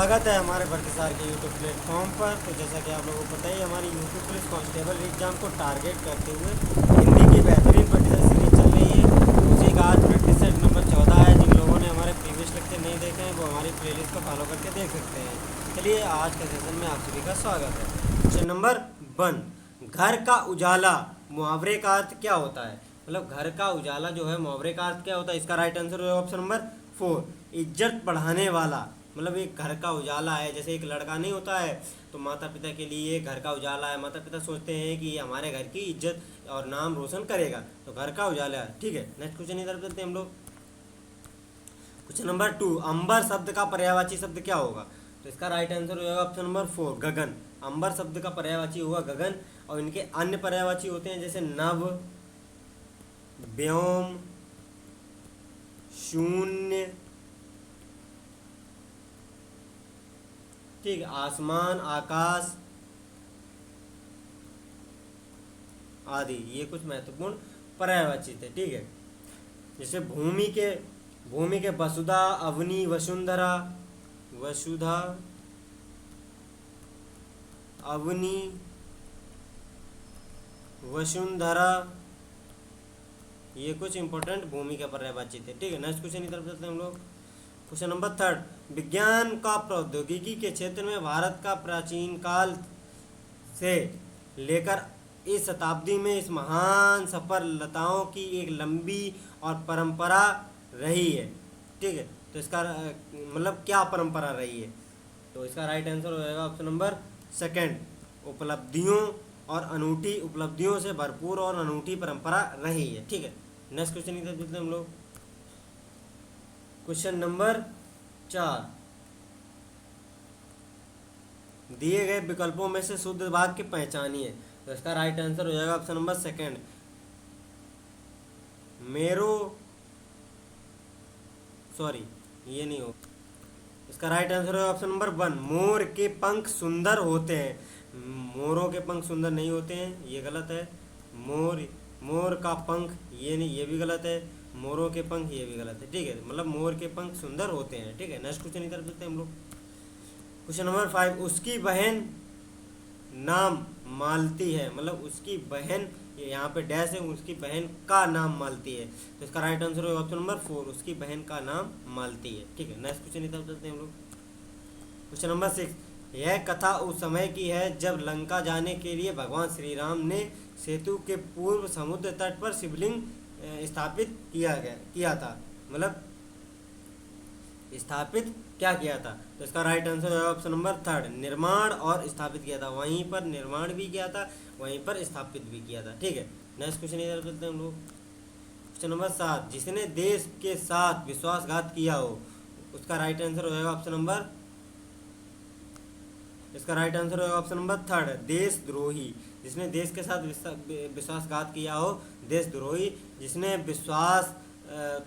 स्वागत है हमारे वर्कसार के यूट्यूब प्लेटफॉर्म पर। तो जैसा कि आप लोगों को पता ही हमारी यूपी पुलिस कांस्टेबल एग्जाम को टारगेट करते हुए हिंदी की बेहतरीन प्रैक्टिस सीरीज चल रही है। उसी का आज प्रैक्टिस सेट नंबर 14 है। जिन लोगों ने हमारे प्रीवियस लेक्चर नहीं देखे हैं वो हमारी प्लेलिस्ट को फॉलो करके देख सकते हैं। चलिए आज के सेशन में आप सभी का स्वागत है। क्वेश्चन नंबर 1, घर का उजाला मुहावरे का अर्थ क्या होता है? मतलब घर का उजाला जो है मुहावरे का अर्थ क्या होता है? इसका राइट आंसर है ऑप्शन नंबर 4, इज्जत बढ़ाने वाला। मतलब एक घर का उजाला है, जैसे एक लड़का नहीं होता है तो माता पिता के लिए घर का उजाला है। माता पिता सोचते हैं कि ये हमारे घर की इज्जत और नाम रोशन करेगा, तो घर का उजाला है। ठीक है, नेक्स्ट क्वेश्चन इधर चलते हैं हम लोग। क्वेश्चन नंबर 2, अंबर शब्द का पर्यायवाची शब्द क्या होगा? तो इसका राइट आंसर होगा ऑप्शन नंबर 4, गगन। अंबर शब्द का पर्यायवाची होगा गगन, और इनके अन्य पर्यायवाची होते हैं जैसे नभ, व्योम, शून्य, ठीक, आसमान, आकाश आदि। ये कुछ महत्वपूर्ण पर्यायवाची थे। ठीक है, जैसे भूमि के वसुधा, अवनी, वसुंधरा, वसुधा, अवनी, वसुंधरा, ये कुछ इंपॉर्टेंट भूमि के पर्यायवाची थे। ठीक है, नेक्स्ट क्वेश्चन की तरफ चलते हैं हम लोग। क्वेश्चन नंबर 3, विज्ञान का प्रौद्योगिकी के क्षेत्र में भारत का प्राचीन काल से लेकर इस शताब्दी में इस महान सफलताओं की एक लंबी और परंपरा रही है। ठीक है, तो इसका मतलब क्या परंपरा रही है? तो इसका राइट आंसर हो जाएगा ऑप्शन नंबर 2, उपलब्धियों और अनूठी उपलब्धियों से भरपूर और अनूठी परंपरा रही है। ठीक है, नेक्स्ट क्वेश्चन की तरफ चलते हैं हम लोग। क्वेश्चन नंबर 4, दिए गए विकल्पों में से शुद्ध वाक्य पहचानिए। तो इसका राइट आंसर हो जाएगा ऑप्शन नंबर 2, मेरो, सॉरी ये नहीं हो। इसका राइट आंसर है ऑप्शन नंबर 1, मोर के पंख सुंदर होते हैं। मोरों के पंख सुंदर नहीं होते हैं, ये गलत है। मोर का पंख, ये नहीं, ये भी गलत है। मोरों के पंख, ये भी गलत है। ठीक है, मतलब मोर के पंख सुंदर होते हैं। ठीक है, नेक्स्ट क्वेश्चन की तरफ चलते हैं हम लोग। क्वेश्चन नंबर 5, उसकी बहन नाम मालती है। मतलब उसकी बहन, यहाँ पे डैश है, उसकी बहन का नाम मालती है। तो इसका राइट आंसर होगा ऑप्शन नंबर 4, उसकी बहन का नाम मालती है। ठीक है, नेक्स्ट क्वेश्चन की तरफ चलते हैं हम लोग। क्वेश्चन नंबर 6, यह कथा उस समय की है जब लंका जाने के लिए भगवान श्री राम ने सेतु के पूर्व समुद्र तट पर शिवलिंग स्थापित किया था। मतलब स्थापित क्या किया था? तो इसका राइट आंसर है ऑप्शन नंबर 3, निर्माण और स्थापित किया था। वहीं पर निर्माण भी किया था, वहीं पर स्थापित भी किया था। ठीक है, नेक्स्ट क्वेश्चन इधर चलते हैं हम लोग। क्वेश्चन नंबर 7, जिसने देश के साथ विश्वासघात किया हो, उसका राइट आंसर हो जाएगा ऑप्शन नंबर, इसका राइट आंसर होगा ऑप्शन नंबर 3, देशद्रोही। जिसने देश के साथ विश्वासघात किया हो, देशद्रोही। जिसने विश्वास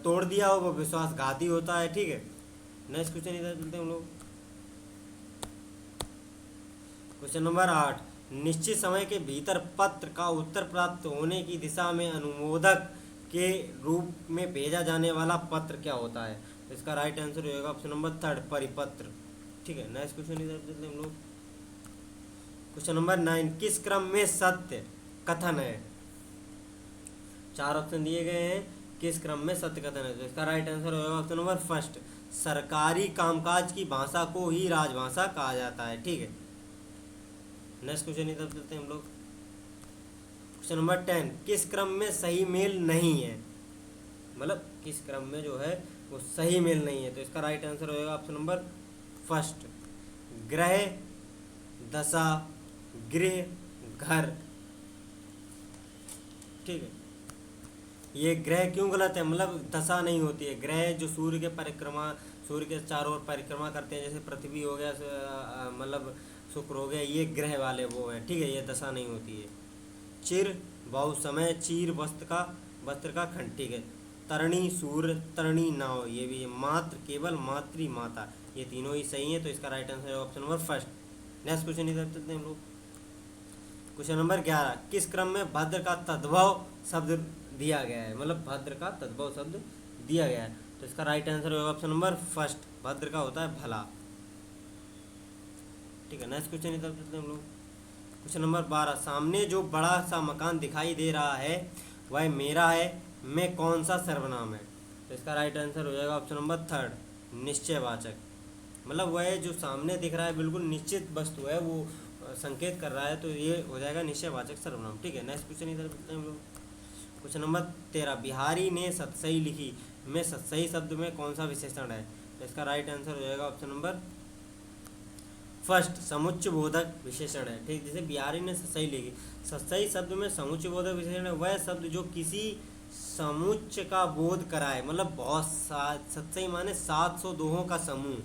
तोड़ दिया हो वो विश्वासघाती होता है। ठीक है, नेक्स्ट क्वेश्चन इधर चलते हैं हम लोग। क्वेश्चन नंबर 8, निश्चित समय के भीतर पत्र का उत्तर प्राप्त होने की दिशा में अनुमोदक के रूप में भेजा जाने वाला पत्र क्या होता है? तो इसका राइट आंसर होगा ऑप्शन नंबर 3, परिपत्र। ठीक है, नेक्स्ट क्वेश्चन इधर चलते हैं हम लोग। क्वेश्चन नंबर 9, किस क्रम में सत्य कथन है? 4 ऑप्शन दिए गए हैं, किस क्रम में सत्य कथन है? तो इसका राइट आंसर होगा ऑप्शन नंबर 1, सरकारी कामकाज की भाषा को ही राजभाषा कहा जाता है। ठीक है, नेक्स्ट क्वेश्चन की तरफ चलते हैं हम लोग। क्वेश्चन नंबर 10, किस क्रम में सही मेल नहीं है? मतलब किस क्रम में जो है वो सही मेल नहीं है? तो इसका राइट आंसर होगा ऑप्शन नंबर 1, ग्रह, दशा, गृह, घर। ठीक है, ये ग्रह क्यों गलत है? मतलब दशा नहीं होती है। ग्रह जो सूर्य के चारों ओर परिक्रमा करते हैं, जैसे पृथ्वी हो गया, मतलब शुक्र हो गया, ये ग्रह वाले वो हैं। ठीक है, ये दशा नहीं होती है। चिर, बहुत समय, चीर, वस्त्र का खंड। ठीक है, तरणी, सूर्य, तरणी, नाव, ये भी है। मात्र, केवल, मातृ, माता, ये तीनों ही सही है। तो इसका राइट आंसर है ऑप्शन नंबर 1। नेक्स्ट क्वेश्चन इधर चलते हैं हम लोग। क्वेश्चन नंबर 11, किस क्रम में भद्र का तद्भव शब्द दिया गया है? मतलब भद्र का तद्भव शब्द दिया गया है। तो इसका राइट आंसर होगा ऑप्शन नंबर 1, भद्र का होता है भला। ठीक है। नेक्स्ट क्वेश्चन इधर चलते हैं हम लोग। क्वेश्चन नंबर 12, सामने जो बड़ा सा मकान दिखाई दे रहा है वह मेरा है, मैं कौन सा सर्वनाम है? तो इसका राइट आंसर हो जाएगा ऑप्शन नंबर 3, निश्चयवाचक। मतलब वह जो सामने दिख रहा है बिल्कुल निश्चित वस्तु है, वो संकेत कर रहा है, तो ये हो जाएगा निश्चयवाचक सर्वनाम। ठीक है। नेक्स्ट क्वेश्चन इधर चलते हैं हम लोग। क्वेश्चन नंबर 13, बिहारी ने सतसई लिखी, में सतसई शब्द में कौन सा विशेषण है? तो इसका राइट आंसर हो जाएगा ऑप्शन नंबर फर्स्ट, समुच्चय बोधक विशेषण है। ठीक, जैसे बिहारी ने सतसई लिखी, सतसई शब्द में समुच्चय बोधक विशेषण है वह शब्द जो किसी समुच्चय का बोध कराए, मतलब बहुत सतसई माने 700 दोहों का समूह।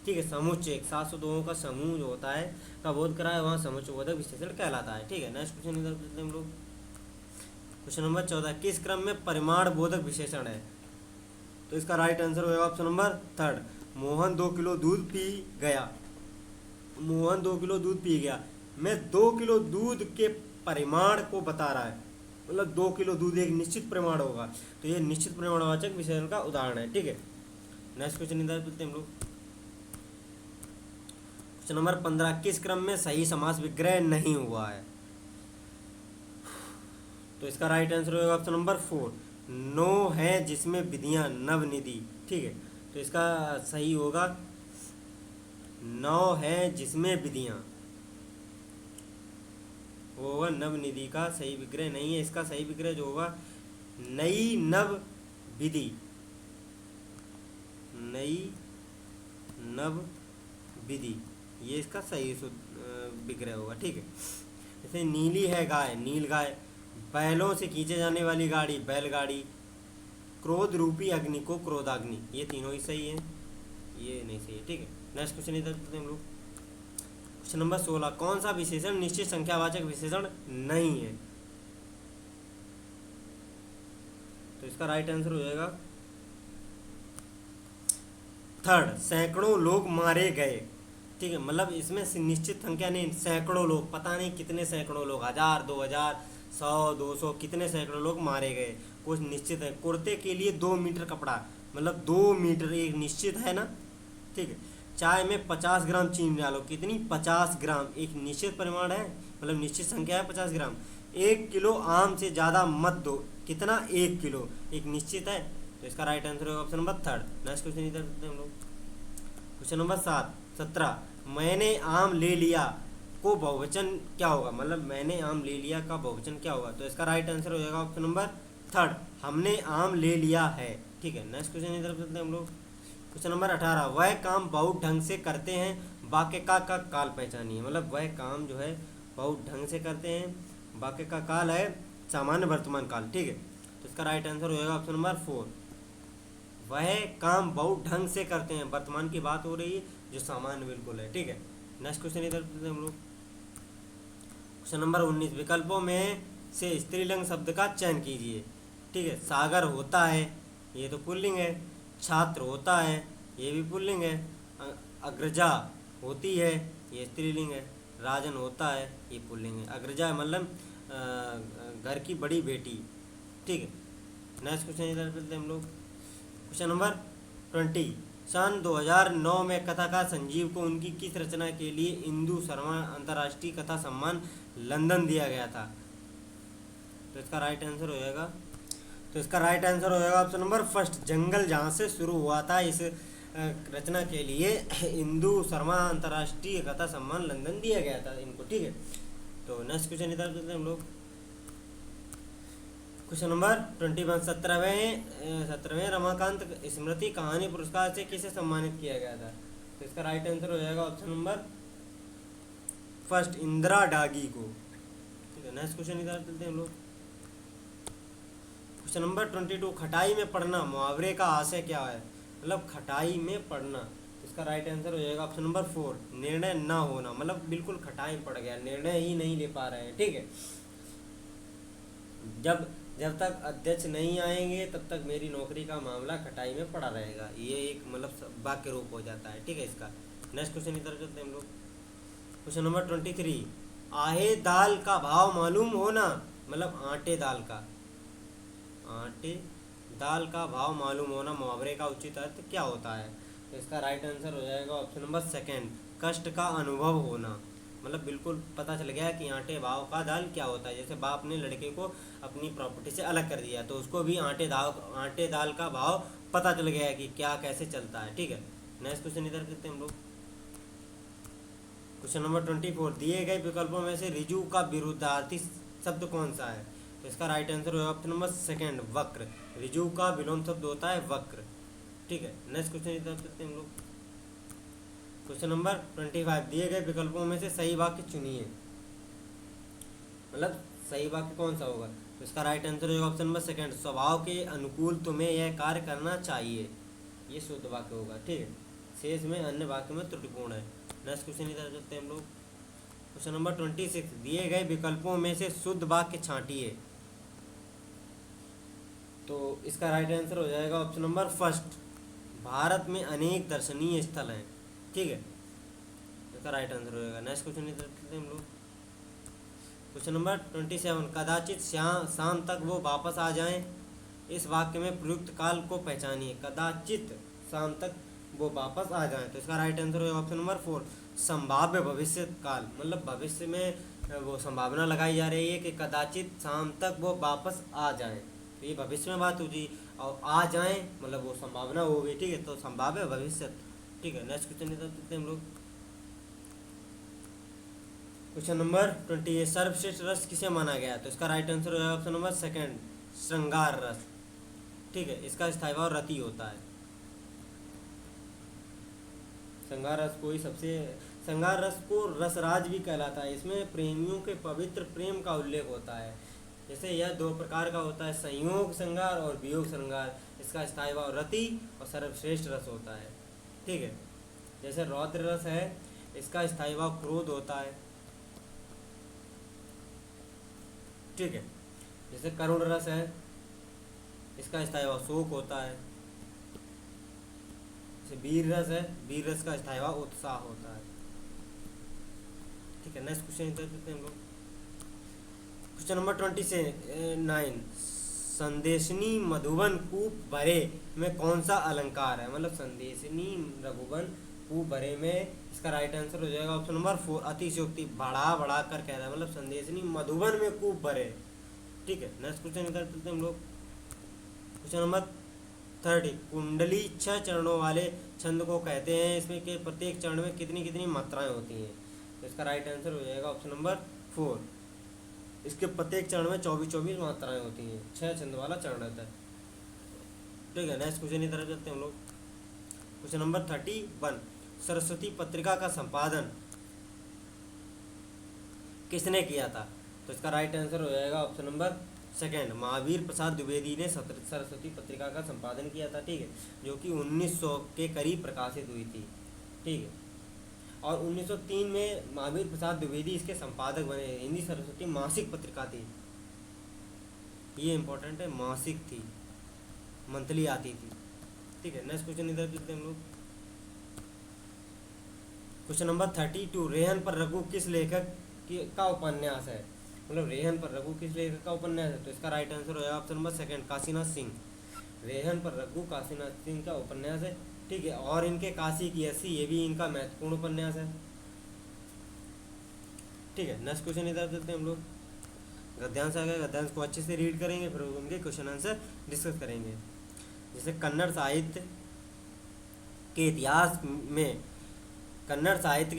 ठीक है, समुच्चय 700 दोहों का समूह जो होता है का बोध कराए, वहाँ समुच्चय बोधक विशेषण कहलाता है। ठीक है। नेक्स्ट क्वेश्चन इधर देखते हैं हम लोग। क्वेश्चन नंबर 14, किस क्रम में परिमाण बोधक विशेषण है? तो इसका राइट आंसर होगा ऑप्शन नंबर 3, मोहन 2 किलो दूध पी गया। मोहन 2 किलो दूध पी गया, मैं 2 किलो दूध के परिमाण को बता रहा है, मतलब 2 किलो दूध एक निश्चित परिमाण होगा, तो ये निश्चित परिमाणवाचक विशेषण का उदाहरण है। ठीक है। नेक्स्ट क्वेश्चन इधर देखते हैं हम लोग। क्वेश्चन नंबर 15, किस क्रम में सही समास विग्रह नहीं हुआ है? तो इसका राइट आंसर होगा ऑप्शन नंबर 4, नो है जिसमें विधियां नवनिधि। ठीक है, तो इसका सही होगा नौ है जिसमें विधियां, वो होगा नवनिधि का सही विग्रह नहीं है। इसका सही विग्रह जो होगा नई नव विधि, नई नव विधि, ये इसका सही विग्रह होगा। ठीक है। जैसे नीली है गाय, नील गाय, बैलों से खींचे जाने वाली गाड़ी, बैलगाड़ी, क्रोध रूपी अग्नि को क्रोधाग्नि, ये तीनों ही सही है, ये नहीं सही है। ठीक है। नेक्स्ट क्वेश्चन इधर देखते हैं हम लोग। क्वेश्चन नंबर 16, कौन सा विशेषण निश्चित संख्यावाचक विशेषण नहीं है? तो इसका राइट आंसर हो जाएगा 3, सैकड़ों लोग मारे गए। ठीक है, मतलब इसमें निश्चित संख्या नहीं, सैकड़ों लोग, पता नहीं कितने सैकड़ों लोग, 1000, 2000, 100, 200, कितने सैकड़ों लोग मारे गए, कुछ निश्चित है। कुर्ते के लिए 2 मीटर कपड़ा, मतलब 2 मीटर एक निश्चित है ना। ठीक है। चाय में 50 ग्राम चीनी डालो, कितनी? 50 ग्राम, एक निश्चित परिमाण है, मतलब निश्चित संख्या है 50 ग्राम। 1 किलो आम से ज़्यादा मत दो, कितना? 1 किलो, एक निश्चित है, तो इसका राइट आंसर होगा ऑप्शन नंबर 3। नेक्स्ट क्वेश्चन इधर देखते हैं हम लोग। क्वेश्चन नंबर 17, मैंने आम ले लिया को बहुवचन क्या होगा? मतलब मैंने आम ले लिया का बहुवचन क्या होगा? तो इसका राइट आंसर हो जाएगा ऑप्शन नंबर 3, हमने आम ले लिया है। ठीक है। नेक्स्ट क्वेश्चन इधर देखते हैं हम लोग। क्वेश्चन नंबर 18, वह काम बहुत ढंग से करते हैं, वाक्य का काल पहचानिए। मतलब वह काम जो है बहुत ढंग से करते हैं, वाक्य का काल है सामान्य वर्तमान काल। ठीक है, तो इसका राइट आंसर हो जाएगा ऑप्शन नंबर 4, वह काम बहुत ढंग से करते हैं, वर्तमान की बात हो रही है जो सामान्य बिल्कुल है। ठीक है। नेक्स्ट क्वेश्चन इधर हम लोग। क्वेश्चन नंबर 19, विकल्पों में से स्त्रीलिंग शब्द का चयन कीजिए। ठीक है, सागर होता है, ये तो पुल्लिंग है। छात्र होता है, ये भी पुल्लिंग है। अग्रजा होती है, ये स्त्रीलिंग है। राजन होता है, ये पुल्लिंग है। अग्रजा मतलब घर की बड़ी बेटी। ठीक है। नेक्स्ट क्वेश्चन इधर चलते हैं हम लोग। क्वेश्चन नंबर 20, सन 2009 में कथाकार संजीव को उनकी किस रचना के लिए इंदु शर्मा अंतर्राष्ट्रीय कथा सम्मान लंदन दिया गया था? तो इसका राइट आंसर हो जाएगा ऑप्शन नंबर फर्स्ट, जंगल, जहाँ से शुरू हुआ था। इस रचना के लिए इंदु शर्मा अंतर्राष्ट्रीय कथा सम्मान लंदन दिया गया था इनको। ठीक है। तो नेक्स्ट क्वेश्चन इधर चलते हैं हम लोग। क्वेश्चन नंबर 21, 17वें रमाकांत स्मृति कहानी पुरस्कार से किसे सम्मानित किया गया था? तो इसका राइट आंसर हो जाएगा ऑप्शन नंबर फर्स्ट, इंदिरा डागी को। ठीक है। नेक्स्ट क्वेश्चन इधर चलते हैं हम लोग। क्वेश्चन नंबर 22, खटाई में पढ़ना मुहावरे का आशय क्या है? मतलब खटाई में पढ़ना, तो इसका राइट आंसर हो जाएगा ऑप्शन नंबर 4, निर्णय ना होना। मतलब बिल्कुल खटाई में पड़ गया, निर्णय ही नहीं ले पा रहे हैं। ठीक है। जब तक अध्यक्ष नहीं आएंगे तब तक मेरी नौकरी का मामला खटाई में पड़ा रहेगा, ये एक मतलब वाक्य रूप हो जाता है। ठीक है इसका। नेक्स्ट क्वेश्चन इधर चलते हैं हम लोग। क्वेश्चन नंबर 23, आहे दाल का भाव मालूम होना, मतलब आटे दाल का भाव मालूम होना मुहावरे का उचित अर्थ क्या होता है? तो इसका राइट आंसर हो जाएगा ऑप्शन नंबर 2, कष्ट का अनुभव होना, मतलब बिल्कुल पता चल गया कि आटे भाव का दाल क्या होता है। जैसे बाप ने लड़के को अपनी प्रॉपर्टी से अलग कर दिया तो उसको भी आटे दाल का भाव पता चल गया है कि क्या कैसे चलता है। ठीक है, नेक्स्ट क्वेश्चन इधर करते हैं हम लोग। क्वेश्चन नंबर 24, दिए गए विकल्पों में से रिजु का विरुद्धार्थी शब्द कौन सा है? तो इसका राइट आंसर होगा ऑप्शन नंबर सेकंड, वक्र। रिजु का विलोम शब्द होता है वक्र। ठीक है, नेक्स्ट क्वेश्चन इधर करते हैं हम लोग। क्वेश्चन नंबर 25, दिए गए विकल्पों में से सही वाक्य चुनिए, मतलब सही वाक्य कौन सा होगा? तो इसका राइट आंसर होगा ऑप्शन नंबर सेकंड, स्वभाव के अनुकूल तुम्हें यह कार्य करना चाहिए। ये शुद्ध वाक्य होगा। ठीक है, शेष में अन्य वाक्य में त्रुटिपूर्ण है। नेक्स्ट क्वेश्चन इधर करते हैं हम लोग। क्वेश्चन नंबर 26, दिए गए विकल्पों में से शुद्ध वाक्य छांटिए। तो इसका राइट आंसर हो जाएगा ऑप्शन नंबर फर्स्ट, भारत में अनेक दर्शनीय स्थल हैं। ठीक है, इसका राइट आंसर हो जाएगा। नेक्स्ट क्वेश्चन इधर करते हैं हम लोग। क्वेश्चन नंबर 27, कदाचित शाम तक वो वापस आ जाएं। इस वाक्य में प्रयुक्त काल को पहचानिए। कदाचित शाम तक वो वापस आ जाएं, तो इसका राइट आंसर होगा ऑप्शन नंबर 4, संभाव्य भविष्य काल, मतलब भविष्य में वो संभावना लगाई जा रही है कि कदाचित शाम तक वो वापस आ जाएं। तो ये भविष्य में बात होगी और आ जाएं मतलब वो संभावना होगी। ठीक है, तो संभाव्य भविष्य। ठीक है, नेक्स्ट क्वेश्चन इधर करते हैं हम लोग। क्वेश्चन नंबर 28, सर्वश्रेष्ठ रस किसे माना गया? तो इसका राइट आंसर होगा ऑप्शन नंबर सेकंड, श्रृंगार रस। ठीक है, इसका स्थायी भाव रति होता है। श्रृंगार रस को रसराज भी कहलाता है। इसमें प्रेमियों के पवित्र प्रेम का उल्लेख होता है। जैसे यह दो प्रकार का होता है, संयोग श्रृंगार और वियोग श्रृंगार। इसका स्थायी भाव रति और सर्वश्रेष्ठ रस होता है। ठीक है, जैसे रौद्र रस है, इसका स्थायी भाव क्रोध होता है। ठीक है, जैसे करुण रस है, इसका स्थायी भाव शोक होता है। जैसे वीर रस है, वीर रस का स्थायी भाव उत्साह होता है। ठीक है, नेक्स्ट क्वेश्चन इधर करते हैं हम लोग। क्वेश्चन नंबर 29, संदेशनी मधुबन कूप भरे में कौन सा अलंकार है? मतलब संदेशनी रघुवन कूप भरे में इसका राइट आंसर हो जाएगा ऑप्शन नंबर 4, अतिशयोक्ति, बढ़ा कर कह रहा है, मतलब संदेशनी मधुबन में कूप भरे। ठीक है, नेक्स्ट क्वेश्चन इधर करते हैं हम लोग। क्वेश्चन नंबर 30, कुंडली 6 चरणों वाले छंद को कहते हैं। इसमें के प्रत्येक चरण में कितनी कितनी मात्राएं होती हैं? तो इसका राइट आंसर हो जाएगा ऑप्शन नंबर 4, इसके प्रत्येक चरण में 24 मात्राएं होती हैं। 6 छंद वाला चरण रहता है। ठीक है, नेक्स्ट क्वेश्चन इधर करते हैं हम लोग। क्वेश्चन नंबर 31, सरस्वती पत्रिका का संपादन किसने किया था? तो इसका राइट आंसर हो जाएगा option number second, Mahavir Prasad Dwivedi ने सरस्वती पत्रिका का संपादन किया था। ठीक है, जो कि 1900 के करीब प्रकाशित हुई थी। ठीक है, और 1903 में महावीर प्रसाद द्विवेदी इसके संपादक बने। हिंदी सरस्वती मासिक पत्रिका थी, ये इंपॉर्टेंट है, मासिक थी, मंथली आती थी। ठीक है, नेक्स्ट क्वेश्चन इधर देखते हैं हम लोग। क्वेश्चन नंबर 32, रेहन पर रघु किस लेखक का उपन्यास है? मतलब रेहन पर रघु किस लेखक का उपन्यास है? तो इसका राइट आंसर हो जाएगा option number second, Kashinath Singh. रेहन पर रघु काशीनाथ सिंह का उपन्यास है। ठीक है, और इनके काशी की अस्सी, ये भी इनका महत्वपूर्ण उपन्यास है। ठीक है, नेक्स्ट क्वेश्चन इधर देखते हैं हम लोग। गद्यांश आ गया, गद्यांश को अच्छे से रीड करेंगे, फिर उनके क्वेश्चन आंसर डिस्कस करेंगे। जैसे कन्नड़ साहित्य के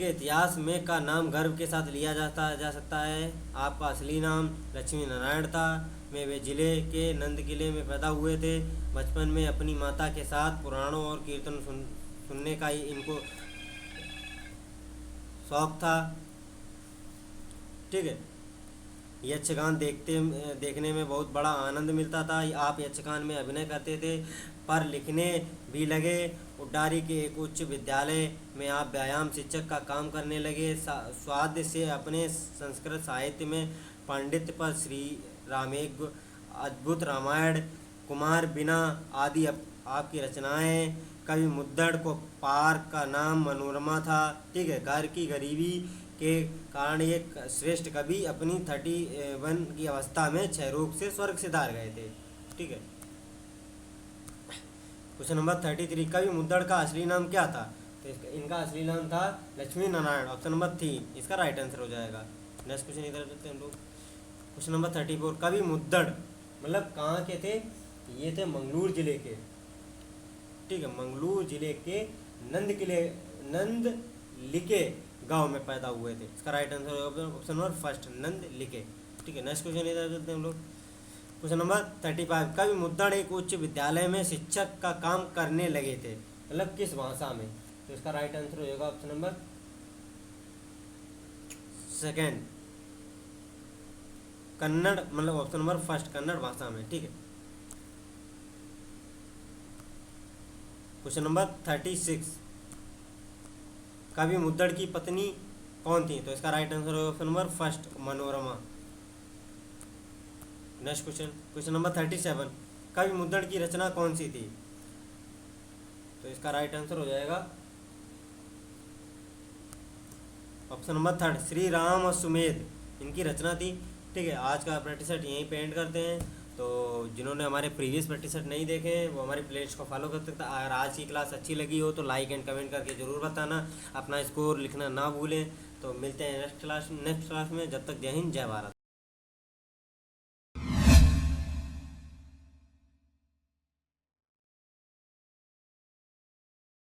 इतिहास में का नाम गर्व के साथ लिया जा सकता है। आपका असली नाम लक्ष्मी नारायण था। में वे जिले के नंद किले में पैदा हुए थे। बचपन में अपनी माता के साथ पुराणों और कीर्तन सुनने का इनको शौक था। ठीक है, यक्षगान देखने में बहुत बड़ा आनंद मिलता था। आप यक्षगान में अभिनय करते थे, पर लिखने भी लगे। उड्डारी के एक उच्च विद्यालय में आप व्यायाम शिक्षक का काम करने लगे। स्वाद से अपने संस्कृत साहित्य में पांडित्य पर श्री रामेघ, अद्भुत रामायण, कुमार बिना आदि आपकी रचनाएं। कवि मुद्दड़ को पार का नाम मनोरमा था। ठीक है, घर की गरीबी के कारण एक श्रेष्ठ कवि अपनी 31 की अवस्था में क्षय रोग से स्वर्ग सिधार गए थे। ठीक है, क्वेश्चन नंबर 33, कवि मुद्दड़ का असली नाम क्या था? तो इनका असली नाम था लक्ष्मी नारायण। ऑप्शन नंबर 3 इसका राइट आंसर हो जाएगा। नेक्स्ट क्वेश्चन इधर करते हैं हम लोग। क्वेश्चन नंबर 34, कवि मुद्दड़ मतलब कहाँ के थे? ये थे मंगलूर जिले के, ठीक है, मंगलूर जिले के नंदलिके गांव में पैदा हुए थे। इसका राइट आंसर होगा ऑप्शन नंबर फर्स्ट, नंदलिके। ठीक है, नेक्स्ट क्वेश्चन इधर करते हैं हम लोग। क्वेश्चन नंबर 35, कवि मुद्दड़ एक उच्च विद्यालय में शिक्षक का काम करने लगे थे, मतलब किस भाषा में? तो इसका राइट आंसर हो जाएगा ऑप्शन नंबर सेकेंड, कन्नड़, मतलब ऑप्शन नंबर फर्स्ट, कन्नड़ भाषा में। ठीक है, क्वेश्चन नंबर 36, कवि मुद्दड़ की पत्नी कौन थी? तो इसका राइट आंसर होगा option number first, Manorama. Next question, question number 37, कवि मुद्दड़ की रचना कौन सी थी? तो इसका राइट आंसर हो जाएगा option number third, Shri Ram और सुमेध, इनकी रचना थी। ठीक है, आज का प्रैक्टिस सेट यहीं पे एंड करते हैं। तो जिन्होंने हमारे प्रीवियस प्रैक्टिस सेट नहीं देखे हैं वो हमारी प्लेलिस्ट को फॉलो कर सकते हैं। अगर आज की क्लास अच्छी लगी हो तो लाइक एंड कमेंट करके ज़रूर बताना, अपना स्कोर लिखना ना भूलें। तो मिलते हैं नेक्स्ट क्लास में, जब तक जय हिंद जय भारत।